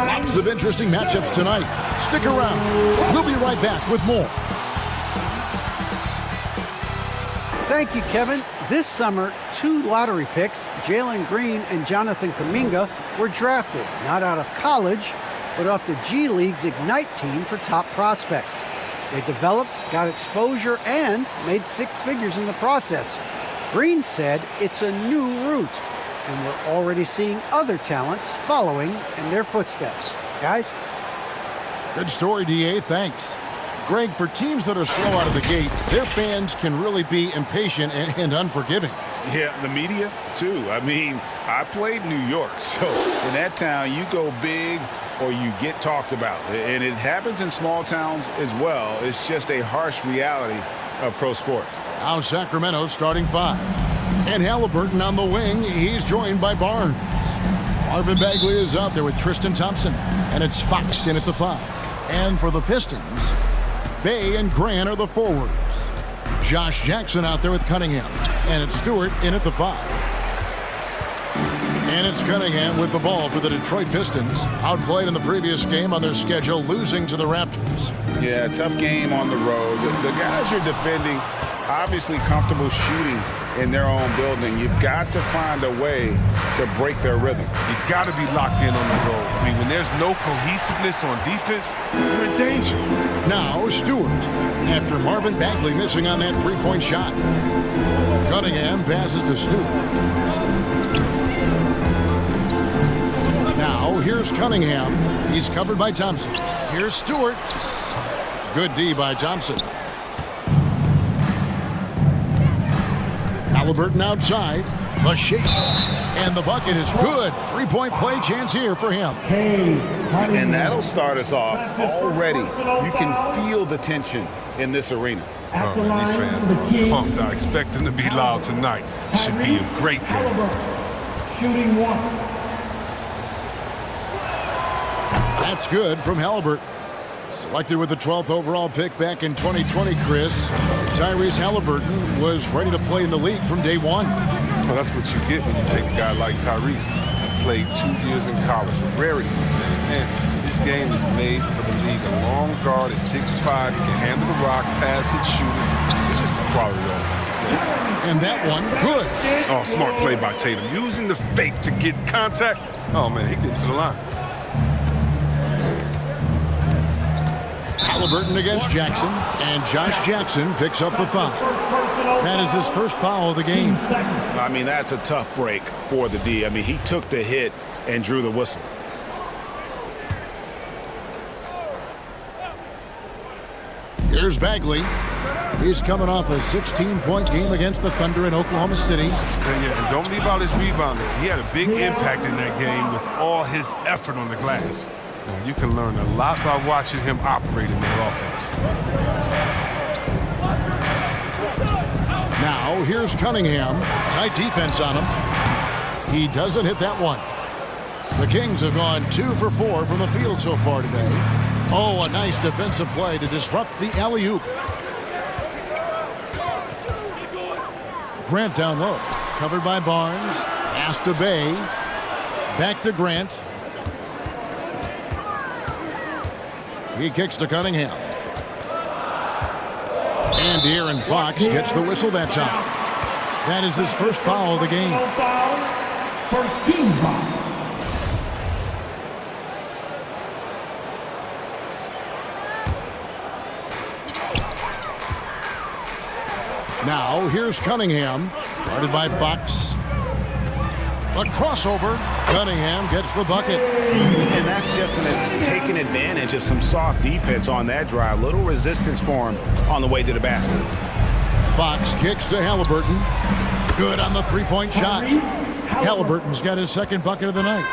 Lots of interesting matchups tonight. Stick around. We'll be right back with more. Thank you, Kevin. This summer, 2 lottery picks, Jalen Green and Jonathan Kuminga, were drafted, not out of college, but off the G League's Ignite team for top prospects. They developed, got exposure, and made 6 figures in the process. Green said it's a new route, and we're already seeing other talents following in their footsteps. Guys? Good story, DA. Thanks. Greg, for teams that are slow out of the gate, their fans can really be impatient and unforgiving. Yeah, the media, too. I mean, I played New York, so in that town, you go big or you get talked about. And it happens in small towns as well. It's just a harsh reality of pro sports. Now Sacramento starting 5. And Halliburton on the wing. He's joined by Barnes. Marvin Bagley is out there with Tristan Thompson. And it's Fox in at the 5. And for the Pistons, Bay and Grant are the forwards. Josh Jackson out there with Cunningham. And it's Stewart in at the 5. And it's Cunningham with the ball for the Detroit Pistons. Outplayed in the previous game on their schedule, losing to the Raptors. Yeah, tough game on the road. The guys are defending, obviously comfortable shooting in their own building. You've got to find a way to break their rhythm. You've got to be locked in on the road. I mean, when there's no cohesiveness on defense, you're in danger. Now Stewart, after Marvin Bagley missing on that three-point shot. Cunningham passes to Stewart. Now, here's Cunningham. He's covered by Thompson. Here's Stewart. Good D by Thompson. Halliburton outside. The shake. And the bucket is good. Three-point play chance here for him. And that'll start us off already. You can feel the tension in this arena. Oh, man, these fans are pumped. I expect them to be loud tonight. Should be a great game. Shooting 1. That's good from Halliburton. Selected with the 12th overall pick back in 2020, Chris, Tyrese Halliburton was ready to play in the league from day 1. Well, that's what you get when you take a guy like Tyrese. He played 2 years in college, a rarity. Man, this game is made for the league. A long guard at 6'5", he can handle the rock, pass it, shoot it. It's just a quality role. And that one, good. Oh, smart play by Tatum. Using the fake to get contact. Oh, man, he getting to the line. Halliburton against Jackson, and Josh Jackson picks up the foul. That is his first foul of the game. I mean, that's a tough break for the D. I mean, he took the hit and drew the whistle. Here's Bagley. He's coming off a 16-point game against the Thunder in Oklahoma City. And don't leave out his rebounding. He had a big impact in that game with all his effort on the glass. You can learn a lot by watching him operate in their offense. Now, here's Cunningham. Tight defense on him. He doesn't hit that one. The Kings have gone 2 for 4 from the field so far today. Oh, a nice defensive play to disrupt the alley-oop. Grant down low. Covered by Barnes. Pass to Bay. Back to Grant. He kicks to Cunningham. And De'Aaron Fox gets the whistle that time. That is his first foul of the game. First team foul. Now, here's Cunningham. Guarded by Fox. A crossover. Cunningham gets the bucket. And that's just taking advantage of some soft defense on that drive. Little resistance for him on the way to the basket. Fox kicks to Halliburton. Good on the three-point shot. Halliburton's got his second bucket of the night.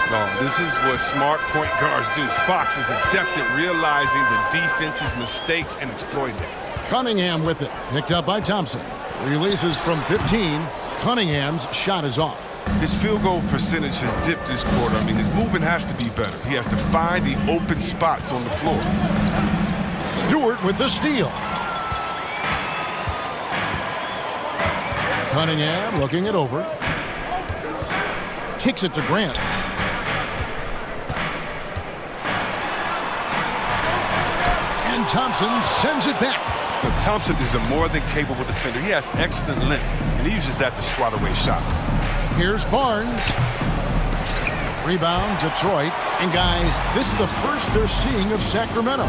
Oh, this is what smart point guards do. Fox is adept at realizing the defense's mistakes and exploiting them. Cunningham with it. Picked up by Thompson. Releases from 15. Cunningham's shot is off. His field goal percentage has dipped this quarter. I mean, his movement has to be better. He has to find the open spots on the floor. Stewart with the steal. Cunningham looking it over. Kicks it to Grant. Thompson sends it back. But Thompson is a more than capable defender. He has excellent length, and he uses that to swat away shots. Here's Barnes. Rebound, Detroit. And guys, this is the first they're seeing of Sacramento.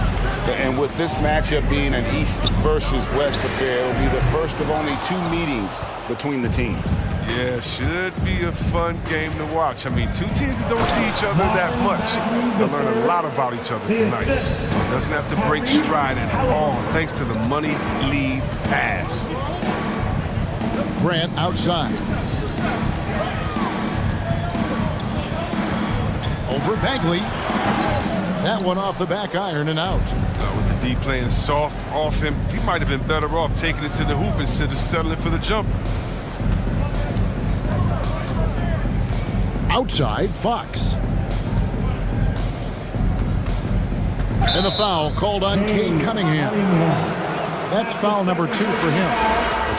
And with this matchup being an East versus West affair, it'll be the first of only 2 meetings between the teams. Yeah, should be a fun game to watch. I mean, 2 teams that don't see each other that much. They'll learn a lot about each other tonight. Doesn't have to break stride at all, thanks to the money lead pass. Grant outside. Over Bagley. That one off the back iron and out. With the D playing soft off him, he might have been better off taking it to the hoop instead of settling for the jumper. Outside, Fox. And the foul called on Kane Cunningham. That's foul number 2 for him.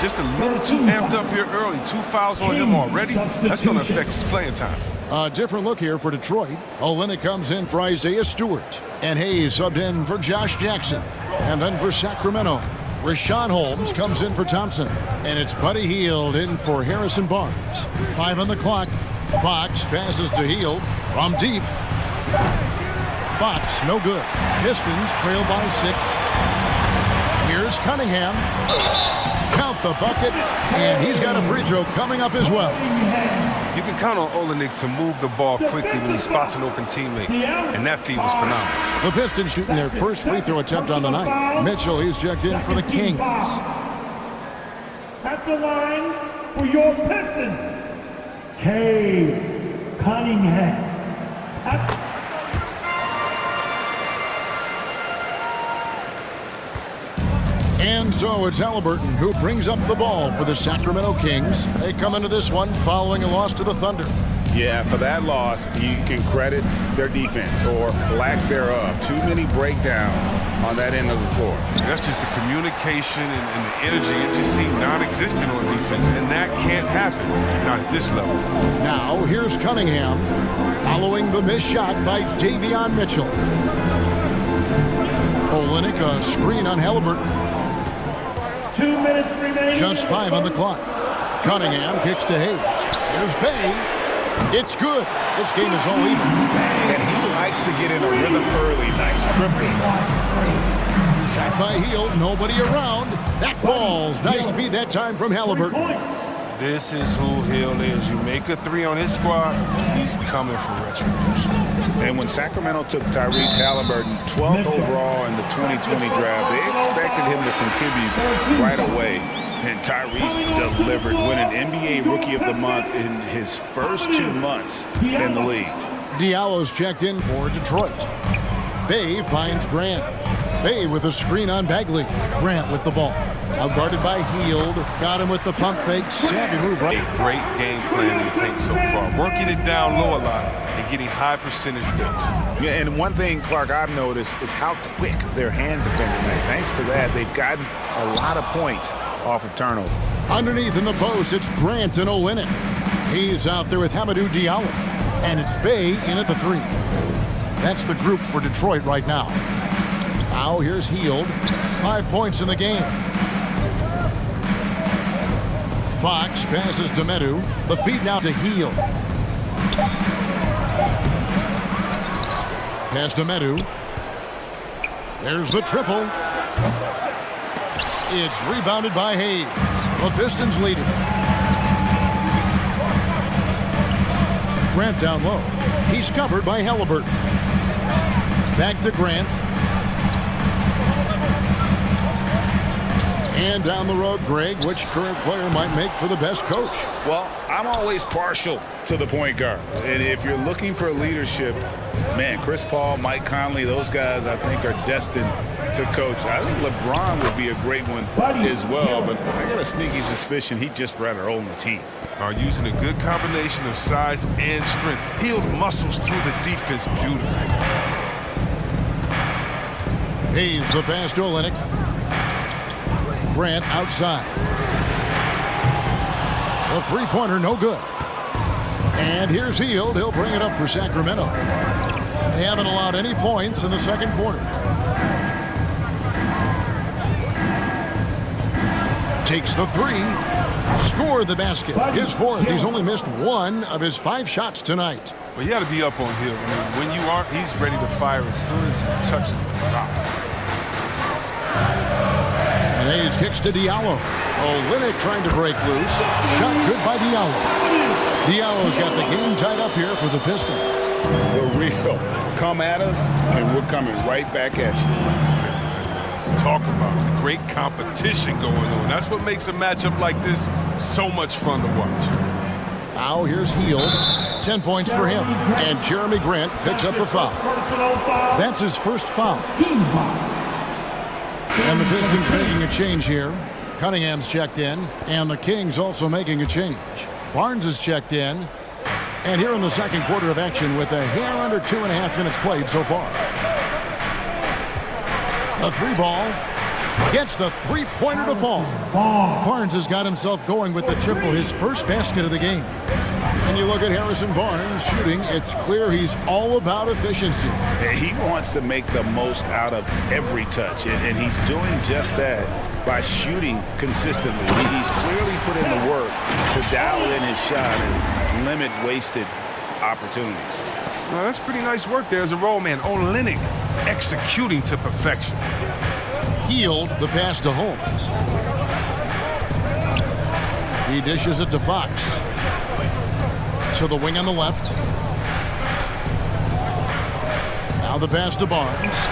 Just a little too amped up here early. 2 fouls on him already. That's going to affect his playing time. A different look here for Detroit. Olynyk comes in for Isaiah Stewart. And Hayes subbed in for Josh Jackson. And then for Sacramento, Rashawn Holmes comes in for Thompson. And it's Buddy Hield in for Harrison Barnes. 5 on the clock. Fox passes to Hield from deep. Fox, no good. Pistons trail by 6. Here's Cunningham. Count the bucket. And he's got a free throw coming up as well. You can count on Olynyk to move the ball quickly when he spots an open teammate. And that feed was phenomenal. The Pistons shooting their first free throw attempt on the night. Mitchell, he's checked in for the Kings. At the line for your Pistons, Cade Cunningham. And so it's Halliburton who brings up the ball for the Sacramento Kings. They come into this one following a loss to the Thunder. Yeah, for that loss, you can credit their defense or lack thereof. Too many breakdowns on that end of the floor. That's just the communication and the energy. It just seemed non-existent on defense, and that can't happen, not at this level. Now here's Cunningham following the missed shot by Davion Mitchell. Olynyk, a screen on Halliburton. 2 minutes remaining. Just 5 on the clock. Cunningham kicks to Hayes. Here's Bay. It's good. This game is all even. And he likes to get in a rhythm early. Nice tripping. Shot by Hield. Nobody around. That falls. Nice feed that time from Halliburton. This is who Hill is. You make a 3 on his squad, he's coming for retribution. And when Sacramento took Tyrese Halliburton 12th overall in the 2020 draft, they expected him to contribute right away. And Tyrese delivered, winning NBA Rookie of the Month in his first 2 months in the league. Diallo's checked in for Detroit. Bay finds Grant. Bay with a screen on Bagley. Grant with the ball. Now guarded by Hield. Got him with the pump fake. Savvy move right. A great game plan in the paint so far. Working it down low a lot and getting high percentage builds. Yeah, and one thing, Clark, I've noticed is how quick their hands have been tonight. Thanks to that, they've gotten a lot of points off of turnover. Underneath in the post, it's Grant and Olynyk. He's out there with Hamidou Diallo. And it's Bay in at the 3. That's the group for Detroit right now. Now here's Hield. 5 points in the game. Fox passes to Medu. The feed now to Hield. Pass to Medu. There's the triple. It's rebounded by Hayes. The Pistons lead it. Grant down low. He's covered by Halliburton. Back to Grant. And down the road, Greg, which current player might make for the best coach? Well, I'm always partial to the point guard. And if you're looking for leadership, man, Chris Paul, Mike Conley, those guys I think are destined to coach. I think LeBron would be a great one as well, but I got a sneaky suspicion he'd just rather own the team. Are using a good combination of size and strength. Healed muscles through the defense beautifully. Hayes the pass to Olynyk. Grant outside. The three-pointer no good. And here's Hield. He'll bring it up for Sacramento. They haven't allowed any points in the second quarter. Takes the three. Score the basket. His fourth. He's only missed 1 of his 5 shots tonight. Well, you got to be up on Hill. I mean, when you aren't, he's ready to fire as soon as he touches the rock. And Hayes kicks to Diallo. Olynyk trying to break loose. Shot good by Diallo. Diallo's got the game tied up here for the Pistons. The real. Come at us, and we're coming right back at you. Let's talk about the great competition going on. That's what makes a matchup like this so much fun to watch. Now here's Hield. 10 points for him. And Jeremy Grant picks up the foul. That's his first foul. And the Pistons making a change here. Cunningham's checked in. And the Kings also making a change. Barnes is checked in. And here in the second quarter of action with a hair under 2.5 minutes played so far. The 3-ball gets the 3-pointer to fall. Barnes has got himself going with the triple, his first basket of the game. And you look at Harrison Barnes shooting, it's clear he's all about efficiency. He wants to make the most out of every touch, and he's doing just that by shooting consistently. He's clearly put in the work to dial in his shot and limit wasted opportunities. Well, that's pretty nice work there as a roll man. Olynyk executing to perfection. Hield the pass to Holmes. He dishes it to Fox. To the wing on the left. Now the pass to Barnes.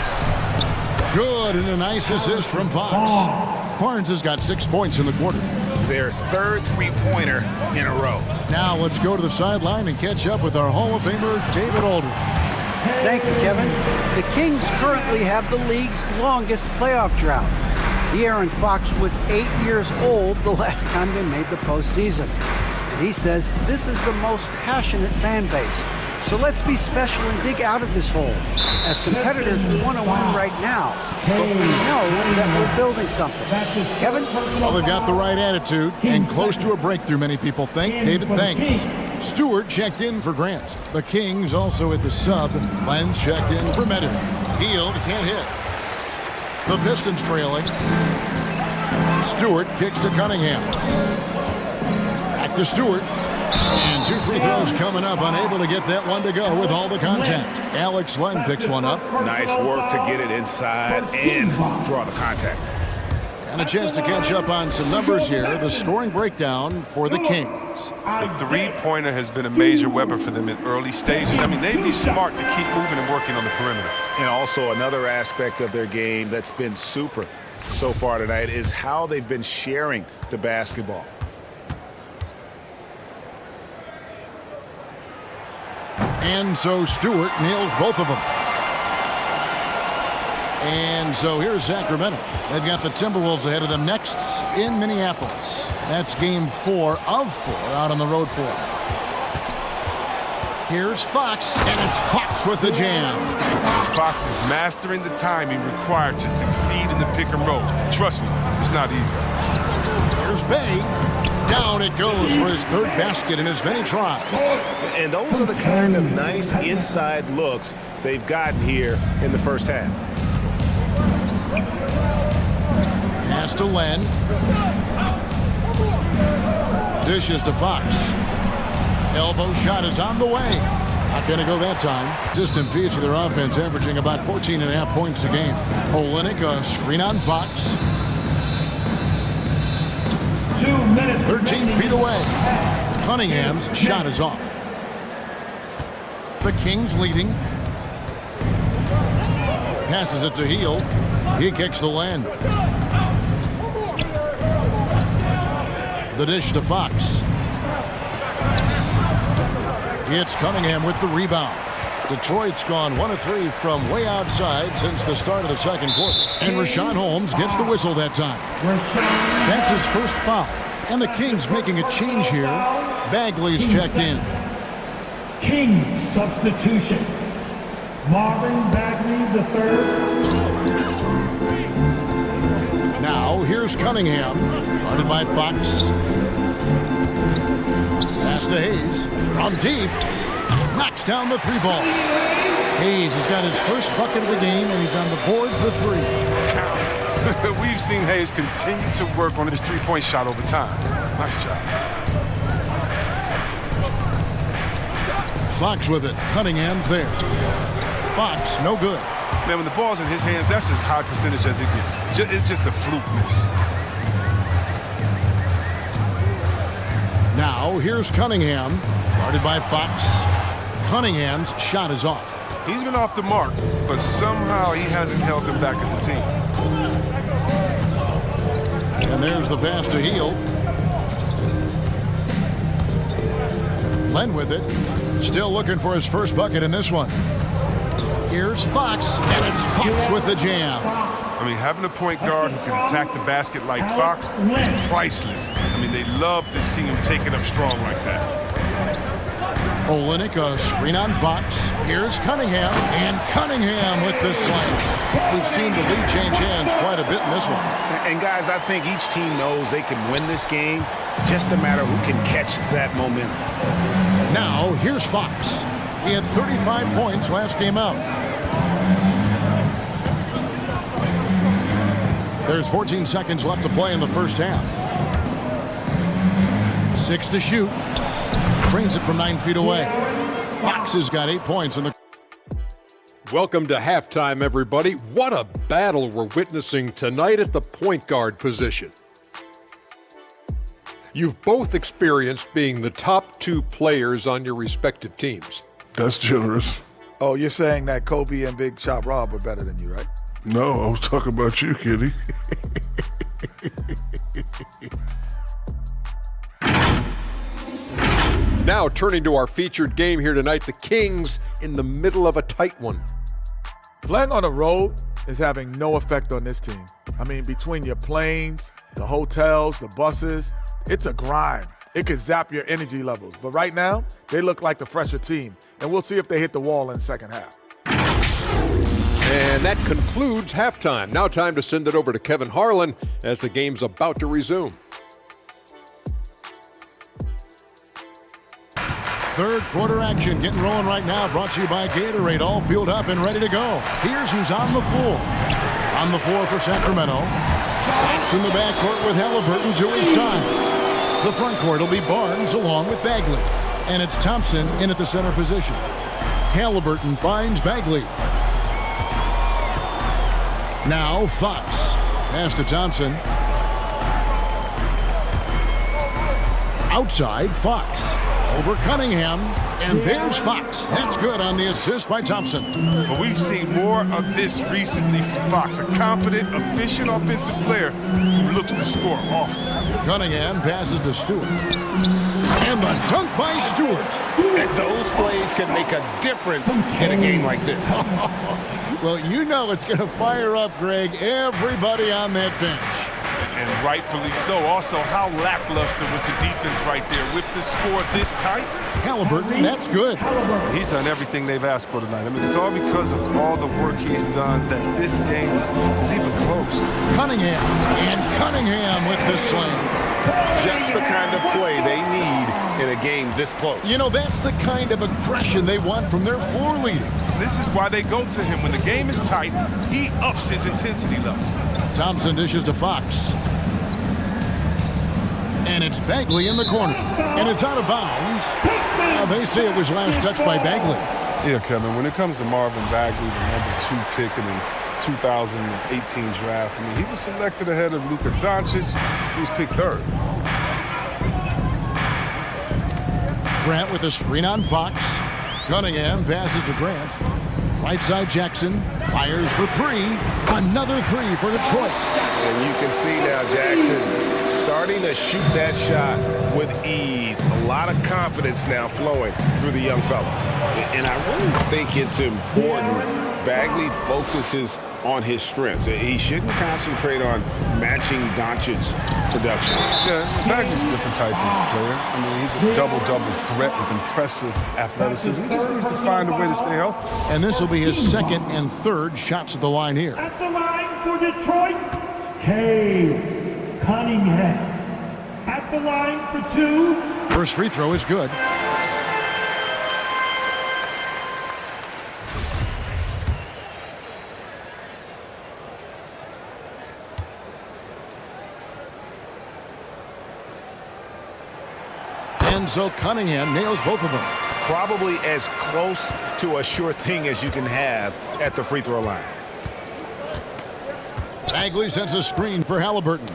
Good, and a nice assist from Fox. Barnes has got 6 points in the quarter. Their third 3-pointer in a row. Now let's go to the sideline and catch up with our Hall of Famer, David Aldridge. Thank you, Kevin. The Kings currently have the league's longest playoff drought. De'Aaron Fox was 8 years old the last time they made the postseason. And he says this is the most passionate fan base. So let's be special and dig out of this hole. As competitors, we want to win right now. But we know that we're building something. Kevin? Well, they've got the right attitude and close to a breakthrough, many people think. David, thanks. Stewart checked in for Grant. The Kings also at the sub. Lenz checked in for Meadow. Hield can't hit. The Pistons trailing. Stewart kicks to Cunningham. Back to Stewart. And 2 free throws coming up. Unable to get that one to go with all the contact. Alex Len picks one up. Nice work to get it inside and draw the contact. And a chance to catch up on some numbers here. The scoring breakdown for the Kings. The 3-pointer has been a major weapon for them in early stages. I mean, they'd be smart to keep moving and working on the perimeter. And also another aspect of their game that's been super so far tonight is how they've been sharing the basketball. And so Stewart nails both of them. And so here's Sacramento. They've got the Timberwolves ahead of them next in Minneapolis. That's game 4 of 4 out on the road for them. Here's Fox, and it's Fox with the jam. Fox is mastering the timing required to succeed in the pick and roll. Trust me, it's not easy. Here's Bay. Down it goes for his 3rd basket in as many tries. And those are the kind of nice inside looks they've gotten here in the first half. Pass to Len. Dishes to Fox. Elbow shot is on the way. Not going to go that time. Distant piece of their offense, averaging about 14.5 points a game. Olynyk, a screen on Fox. 2 minutes. 13 feet away. Cunningham's shot is off. The Kings leading. Passes it to Hield. He kicks the land. The dish to Fox. It's Cunningham with the rebound. Detroit's gone 1 of 3 from way outside since the start of the second quarter. And Rashawn Holmes gets the whistle that time. That's his first foul. And the Kings making a change here. Bagley's checked in. King substitutions. Marvin Bagley III. Now here's Cunningham. Guarded by Fox. Pass to Hayes. From deep. Knocks down the 3-ball. Hayes has got his first bucket of the game, and he's on the board for 3. We've seen Hayes continue to work on his three-point shot over time. Nice job. Fox with it. Cunningham's there. Fox, no good. Man, when the ball's in his hands, that's as high percentage as it gets. It's just a fluke miss. Now, here's Cunningham, guarded by Fox. Cunningham's shot is off. He's been off the mark, but somehow he hasn't held them back as a team. And there's the pass to Heel. Len with it. Still looking for his first bucket in this one. Here's Fox, and it's Fox with the jam. I mean, having a point guard who can attack the basket like Fox is priceless. I mean, they love to see him take it up strong like that. Olynyk, a screen on Fox. Here's Cunningham, and Cunningham with the slam. We've seen the lead change hands quite a bit in this one. And guys, I think each team knows they can win this game. Just a matter who can catch that momentum. Now, here's Fox. He had 35 points last game out. There's 14 seconds left to play in the first half. 6 to shoot. Trains it from 9 feet away. Fox has got 8 points in the... Welcome to halftime, everybody. What a battle we're witnessing tonight at the point guard position. You've both experienced being the top 2 players on your respective teams. That's generous. Oh, you're saying that Kobe and Big Shot Rob are better than you, right? No, I was talking about you, Kitty. Now turning to our featured game here tonight, the Kings in the middle of a tight one. Playing on the road is having no effect on this team. I mean, between your planes, the hotels, the buses, it's a grind. It could zap your energy levels. But right now, they look like the fresher team. And we'll see if they hit the wall in the second half. And that concludes halftime. Now time to send it over to Kevin Harlan as the game's about to resume. Third quarter action getting rolling right now, brought to you by Gatorade, all fueled up and ready to go. Here's who's on the floor. On the floor for Sacramento. Fox in the backcourt with Halliburton to his side. The front court will be Barnes along with Bagley. And it's Thompson in at the center position. Halliburton finds Bagley. Now Fox. Pass to Thompson. Outside, Fox. Over Cunningham, and there's Fox. That's good on the assist by Thompson. But we've seen more of this recently from Fox, a confident, efficient offensive player who looks to score often. Cunningham passes to Stewart. And the dunk by Stewart. And those plays can make a difference in a game like this. Well, you know it's going to fire up, Greg, everybody on that bench. And rightfully so. Also, how lackluster was the defense right there with the score this tight? Halliburton, that's good. He's done everything they've asked for tonight. I mean, it's all because of all the work he's done that this game is even close. Cunningham, and Cunningham with the slam. Just the kind of play they need in a game this close. You know, that's the kind of aggression they want from their floor leader. This is why they go to him. When the game is tight, he ups his intensity level. Thompson dishes to Fox. And it's Bagley in the corner. And it's out of bounds. They say it was last touched by Bagley. Yeah, Kevin, when it comes to Marvin Bagley, the #2 pick in the 2018 draft, I mean, he was selected ahead of Luka Doncic. He was picked 3rd. Grant with a screen on Fox. Cunningham passes to Grant. Right side Jackson fires for 3. Another 3 for Detroit. And you can see now Jackson starting to shoot that shot with ease. A lot of confidence now flowing through the young fella. And I really think it's important Bagley focuses on his strengths. He shouldn't concentrate on matching Doncic's production. Yeah, Bagley's a different type of player. I mean, he's a double-double threat with impressive athleticism. He just needs to find a way to stay healthy. And this will be his 2nd and 3rd shots at the line here. At the line for Detroit, Cade Cunningham. At the line for 2. First free throw is good. And so Cunningham nails both of them. Probably as close to a sure thing as you can have at the free throw line. Bagley sends a screen for Halliburton.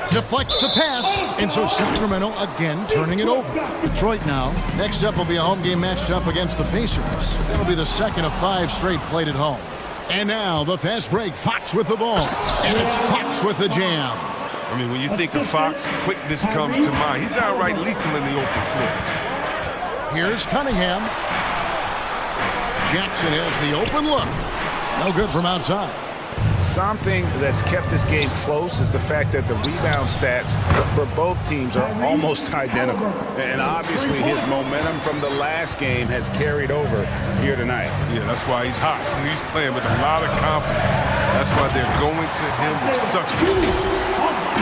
Deflects the pass, and so Sacramento again turning it over. Detroit now. Next up will be a home game matched up against the Pacers. That'll be the second of 5 straight played at home. And now the fast break. Fox with the ball. And it's Fox with the jam. I mean, when you think of Fox, quickness comes to mind. He's downright lethal in the open floor. Here's Cunningham. Jackson has the open look. No good from outside. Something that's kept this game close is the fact that the rebound stats for both teams are almost identical. And obviously his momentum from the last game has carried over here tonight. Yeah, that's why he's hot. He's playing with a lot of confidence. That's why they're going to him with such precision.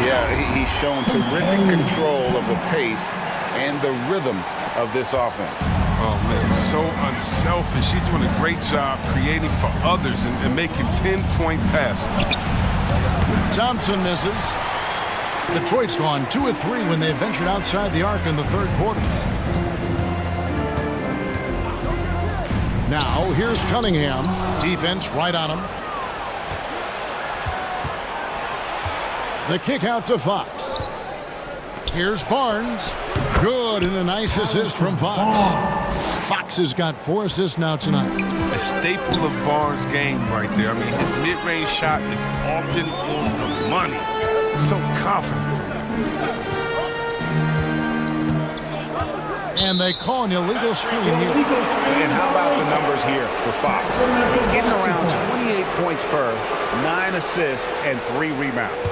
Yeah, he's shown terrific control of the pace and the rhythm of this offense. Oh, man, so unselfish. He's doing a great job creating for others and making pinpoint passes. Thompson misses. Detroit's gone 2 of 3 when they ventured outside the arc in the third quarter. Now, here's Cunningham. Defense right on him. The kick out to Fox. Here's Barnes. Good, and a nice assist from Fox. Fox has got 4 assists now tonight. A staple of Barnes' game right there. I mean, his mid-range shot is often on the money. So confident. And they call an illegal screen here. And how about the numbers here for Fox? He's getting around 28 points per, 9 assists, and 3 rebounds.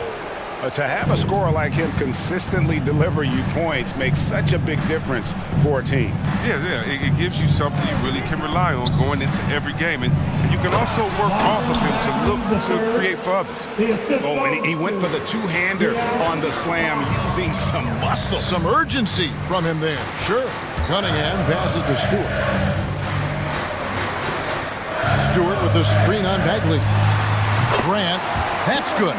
To have a scorer like him consistently deliver you points makes such a big difference for a team. Yeah, it gives you something you really can rely on going into every game. And you can also work off of him to look to create for others. Oh, and he went for the two-hander on the slam using some muscle. Some urgency from him there. Sure. Cunningham passes to Stewart. Stewart with the screen on Bagley. Grant. That's good.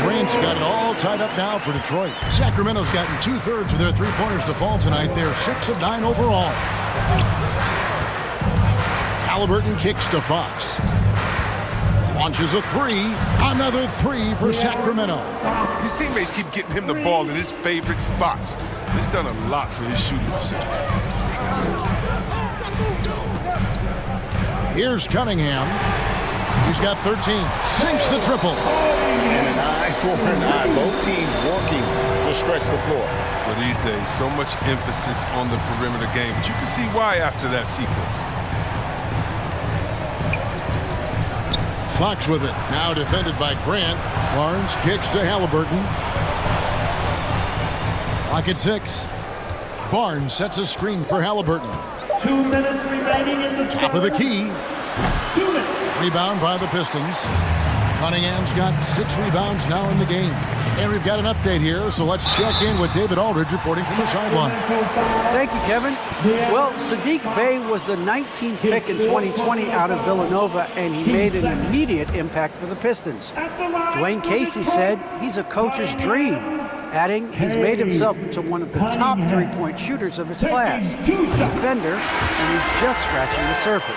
Grant's got it all tied up now for Detroit. Sacramento's gotten 2/3 of their three-pointers to fall tonight. They're 6 of 9 overall. Halliburton kicks to Fox. Launches a 3. Another 3 for Sacramento. His teammates keep getting him the ball in his favorite spots. He's done a lot for his shooting percentage. Here's Cunningham. He's got 13. Sinks the triple. And an eye for an eye. Both teams working to stretch the floor. Well, these days, so much emphasis on the perimeter game. But you can see why after that sequence. Fox with it. Now defended by Grant. Barnes kicks to Halliburton. Clock at 6. Barnes sets a screen for Halliburton. 2 minutes remaining in the Top of the key. 2 minutes. Rebound by the Pistons. Cunningham's got 6 rebounds now in the game. And we've got an update here, so let's check in with David Aldridge reporting from the sideline. Thank you, Kevin. Well, Saddiq Bey was the 19th pick in 2020 out of Villanova, and he made an immediate impact for the Pistons. Dwayne Casey said he's a coach's dream, adding he's made himself into one of the top three-point shooters of his class, a defender, and he's just scratching the surface.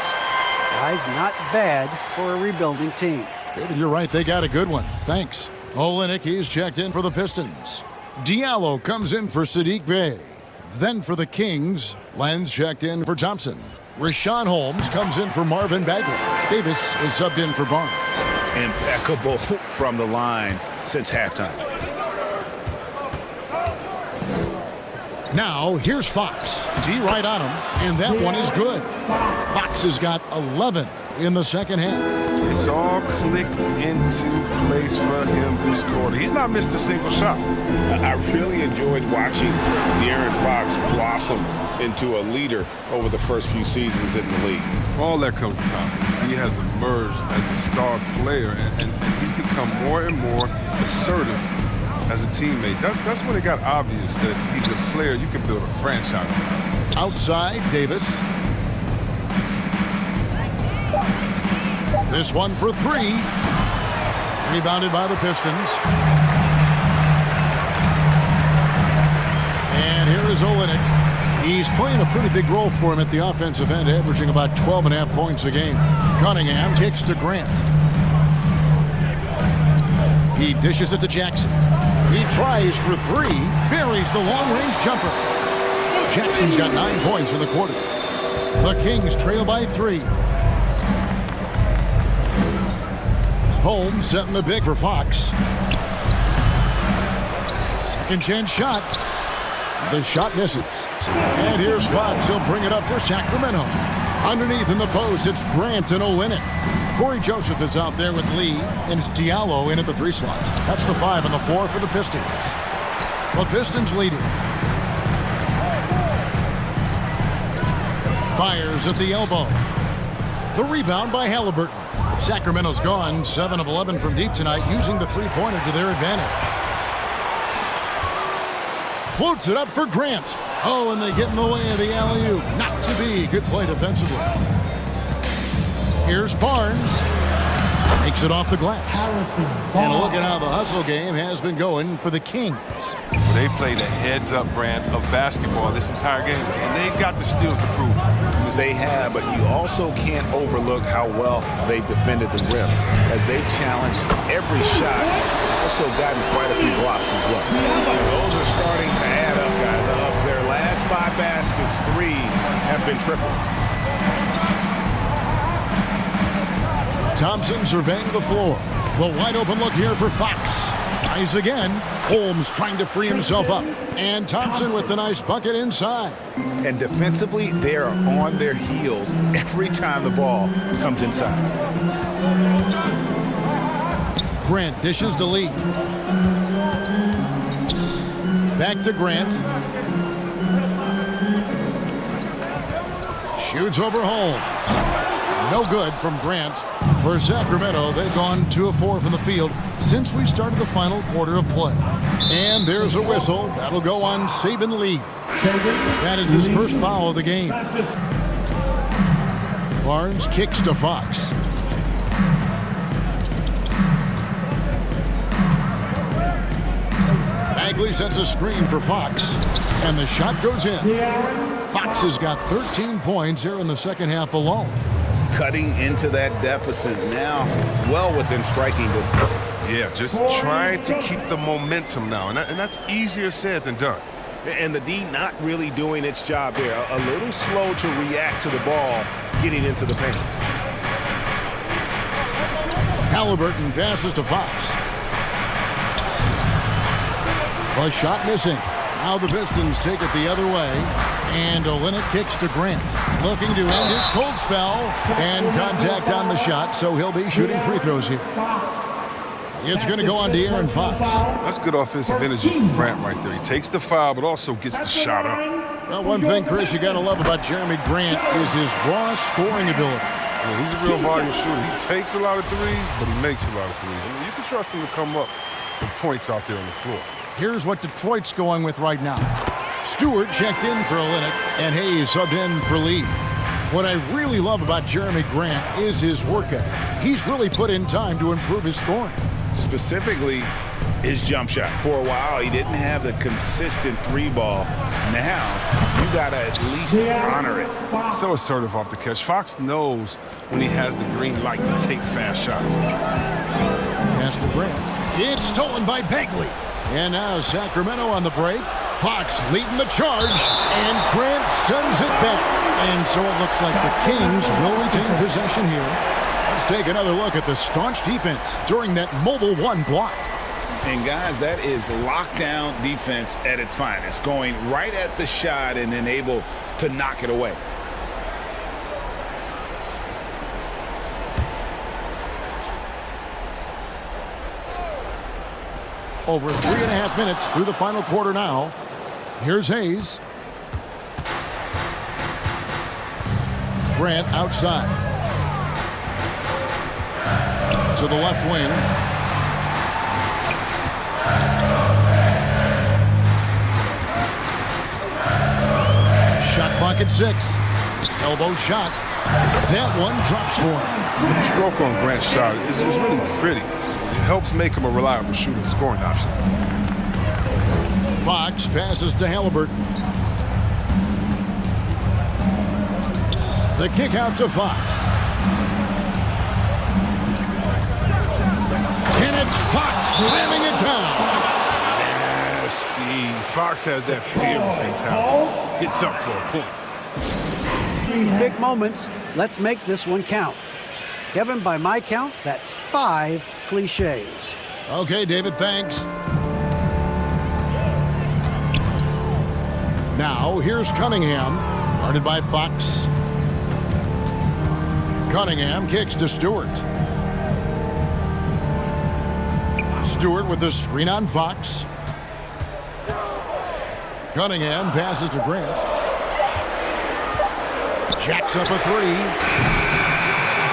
Guy's not bad for a rebuilding team. David, you're right. They got a good one. Thanks. Olynyk, he's checked in for the Pistons. Diallo comes in for Saddiq Bey. Then for the Kings, Lenz checked in for Thompson. Rashawn Holmes comes in for Marvin Bagley. Davis is subbed in for Barnes. Impeccable from the line since halftime. Now, here's Fox. D right on him, and that one is good. Fox has got 11 in the second half. It's all clicked into place for him this quarter. He's not missed a single shot. I really enjoyed watching De'Aaron Fox blossom into a leader over the first few seasons in the league. All that comes with confidence. He has emerged as a star player, and he's become more and more assertive as a teammate. That's when it got obvious that he's a player you can build a franchise around. Outside, Davis. This one for 3. Rebounded by the Pistons. And here is is Olynyk. He's playing a pretty big role for him at the offensive end, averaging about 12.5 points a game. Cunningham kicks to Grant. He dishes it to Jackson. He tries for three, buries the long-range jumper. Jackson's got 9 points in the quarter. The Kings trail by 3. Holmes setting the big for Fox. Second chance shot. The shot misses. And here's Fox. He'll bring it up for Sacramento. Underneath in the post, it's Grant and Olynyk. Corey Joseph is out there with Lee, and it's Diallo in at the 3 slot. That's the 5 and the 4 for the Pistons. The Pistons leading. Fires at the elbow. The rebound by Halliburton. Sacramento's gone 7 of 11 from deep tonight, using the three-pointer to their advantage. Floats it up for Grant. Oh, and they get in the way of the alley-oop. Not to be. Good play defensively. Here's Barnes. Makes it off the glass. And look at how the hustle game has been going for the Kings. Well, they played a heads-up brand of basketball this entire game, and they've got the steals to prove it. They have, but you also can't overlook how well they've defended the rim, as they've challenged every shot, also gotten quite a few blocks as well. Those are starting to add up, guys. Of their last 5 baskets, 3 have been triple. Thompson surveying the floor. The wide open look here for Fox. Tries again. Holmes trying to free himself up. And Thompson with the nice bucket inside. And defensively, they are on their heels every time the ball comes inside. Grant dishes to Lee. Back to Grant. Shoots over Holmes. No good from Grant. For Sacramento, they've gone 2 of 4 from the field since we started the final quarter of play. And there's a whistle. That'll go on Saban Lee. That is his first foul of the game. Barnes kicks to Fox. Bagley sets a screen for Fox. And the shot goes in. Fox has got 13 points here in the second half alone. Cutting into that deficit now, well within striking distance. Yeah, just trying to keep the momentum now, and that's easier said than done. And the D not really doing its job there. A little slow to react to the ball getting into the paint. Halliburton passes to Fox. A shot missing. Now the Pistons take it the other way. And Olynyk kicks to Grant. Looking to end his cold spell. And contact on the shot, so he'll be shooting free throws here. It's going to go on to Aaron Fox. That's good offensive energy from Grant right there. He takes the foul, but also gets the shot up. Well, one thing, Chris, you got to love about Jeremy Grant is his raw scoring ability. Yeah, he's a real volume shooter. He takes a lot of threes, but he makes a lot of threes. I mean, you can trust him to come up with points out there on the floor. Here's what Detroit's going with right now. Stewart checked in for Olynyk, and Hayes subbed in for Lee. What I really love about Jeremy Grant is his work ethic. He's really put in time to improve his scoring. Specifically, his jump shot. For a while, he didn't have the consistent 3-ball. Now, you got to at least honor it. So assertive off the catch. Fox knows when he has the green light to take fast shots. Pass to Grant. It's stolen by Bagley. And now Sacramento on the break. Fox leading the charge, and Grant sends it back. And so it looks like the Kings will retain possession here. Let's take another look at the staunch defense during that mobile 1 block. And guys, that is lockdown defense at its finest, going right at the shot and then able to knock it away. Over 3.5 minutes through the final quarter now. Here's Hayes. Grant outside. To the left wing. Shot clock at 6. Elbow shot. That one drops for him. The stroke on Grant's shot is really pretty. It helps make him a reliable shooting scoring option. Fox passes to Halliburton. The kick out to Fox. And it's Fox slamming it down. Nasty. Fox has that fearless mentality. Gets up for a point. These big moments, let's make this one count. Kevin, by my count, that's 5 cliches. Okay, David, thanks. Now, here's Cunningham, guarded by Fox. Cunningham kicks to Stewart. Stewart with the screen on Fox. Cunningham passes to Grant. Jacks up a three.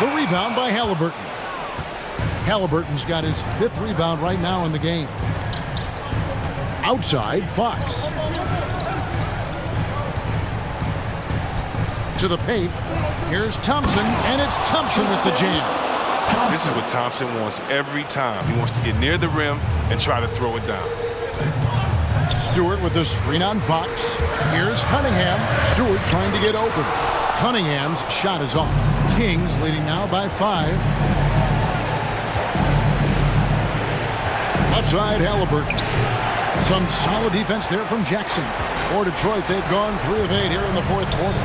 The rebound by Halliburton. Halliburton's got his 5th rebound right now in the game. Outside, Fox. To the paint. Here's Thompson, and it's Thompson with the jam. This is what Thompson wants every time. He wants to get near the rim and try to throw it down. Stewart with the screen on Fox. Here's Cunningham. Stewart trying to get open. Cunningham's shot is off. Kings leading now by 5. Outside, Halliburton. Some solid defense there from Jackson. For Detroit, they've gone 3 of 8 here in the 4th quarter.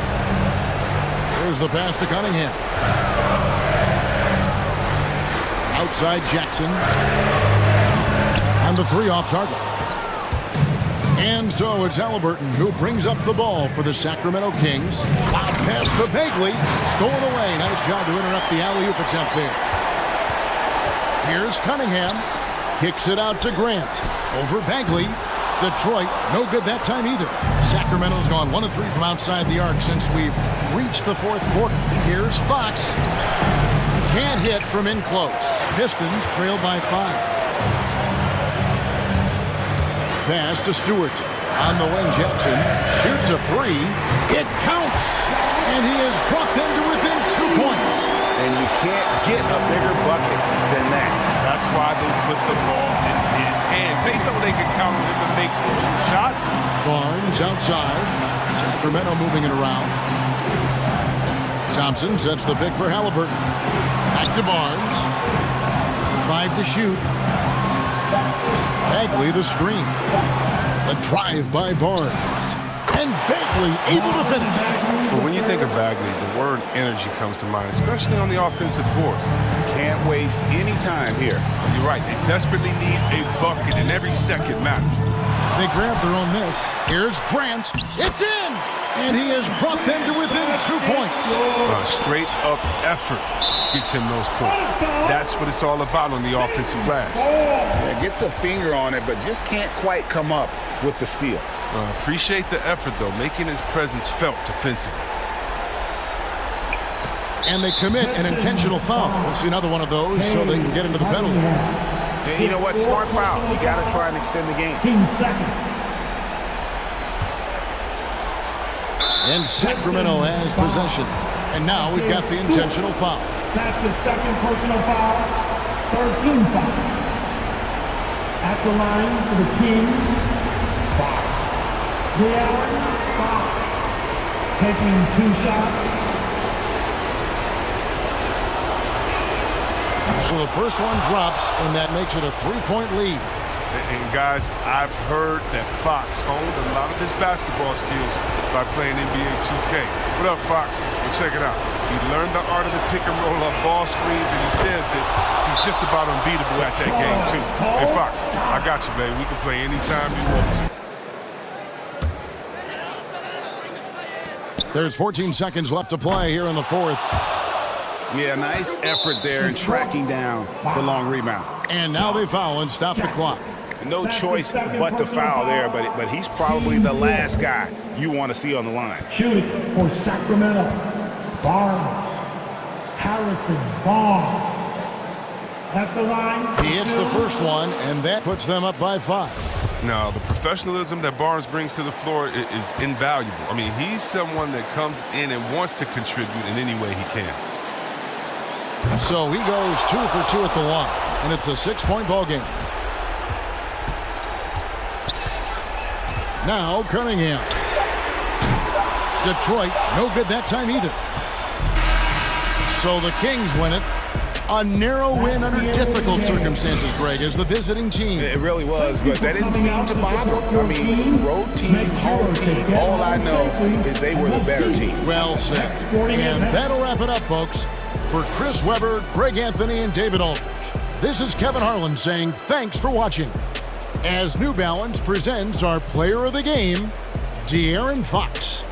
Here's the pass to Cunningham. Outside Jackson. And the 3 off target. And so it's Halliburton who brings up the ball for the Sacramento Kings. Loud pass to Bagley. Stolen away. Nice job to interrupt the alley-oop attempt there. Here's Cunningham. Kicks it out to Grant. Over Bagley. Detroit, no good that time either. Sacramento's gone 1 of 3 from outside the arc since we've reached the 4th quarter. Here's Fox. Can't hit from in close. Pistons trail by 5. Pass to Stewart. On the wing, Jackson shoots a 3. It counts. And he has brought them to within 2 points. And you can't get a bigger bucket than that. That's why they put the ball in his hand. They know they can count on him to make crucial shots. Barnes outside. Sacramento moving it around. Thompson sets the pick for Halliburton. Back to Barnes. 5 to shoot. Bagley the screen. The drive by Barnes. And Bagley able to finish. But when you think of Bagley, the word energy comes to mind, especially on the offensive boards. Can't waste any time here. You're right. They desperately need a bucket, and every second matters. They grab their own miss. Here's Grant. It's in! And he has brought them to within 2 points. Straight up effort gets him those points. That's what it's all about on the offensive glass. Yeah, gets a finger on it, but just can't quite come up with the steal. Appreciate the effort, though, making his presence felt defensively. And they commit an intentional foul. We'll see another one of those so they can get into the penalty. And you know what? Smart foul. You got to try and extend the game. And Sacramento has possession. And now we've got the intentional foul. That's his 2nd personal foul. 13 foul. At the line for the Kings, Fox. Fox. Taking 2 shots. So the first one drops, and that makes it a 3-point lead. And guys, I've heard that Fox honed a lot of his basketball skills by playing NBA 2K. What up, Fox? Well, check it out. He learned the art of the pick and roll up ball screens, and he says that he's just about unbeatable at that game, too. Hey, Fox, I got you, baby. We can play anytime you want to. There's 14 seconds left to play here in the 4th. Yeah, nice effort there in tracking down the long rebound. And now they foul and stop the clock. No choice but to foul there, but he's probably the last guy you want to see on the line. Shooting for Sacramento, Barnes. Harrison Barnes. At the line. He hits the first one, and that puts them up by 5. Now, the professionalism that Barnes brings to the floor is invaluable. I mean, he's someone that comes in and wants to contribute in any way he can. So he goes 2 for 2 at the line, and it's a 6-point ball game. Now Cunningham. Detroit, no good that time either. So the Kings win it. A narrow win under difficult circumstances, Greg, as the visiting team. It really was, but that didn't seem to bother them. I mean, road team, home team, all I know is they were the better team. Well said. And that'll wrap it up, folks. For Chris Webber, Greg Anthony, and David Aldridge, this is Kevin Harlan saying thanks for watching. As New Balance presents our player of the game, De'Aaron Fox.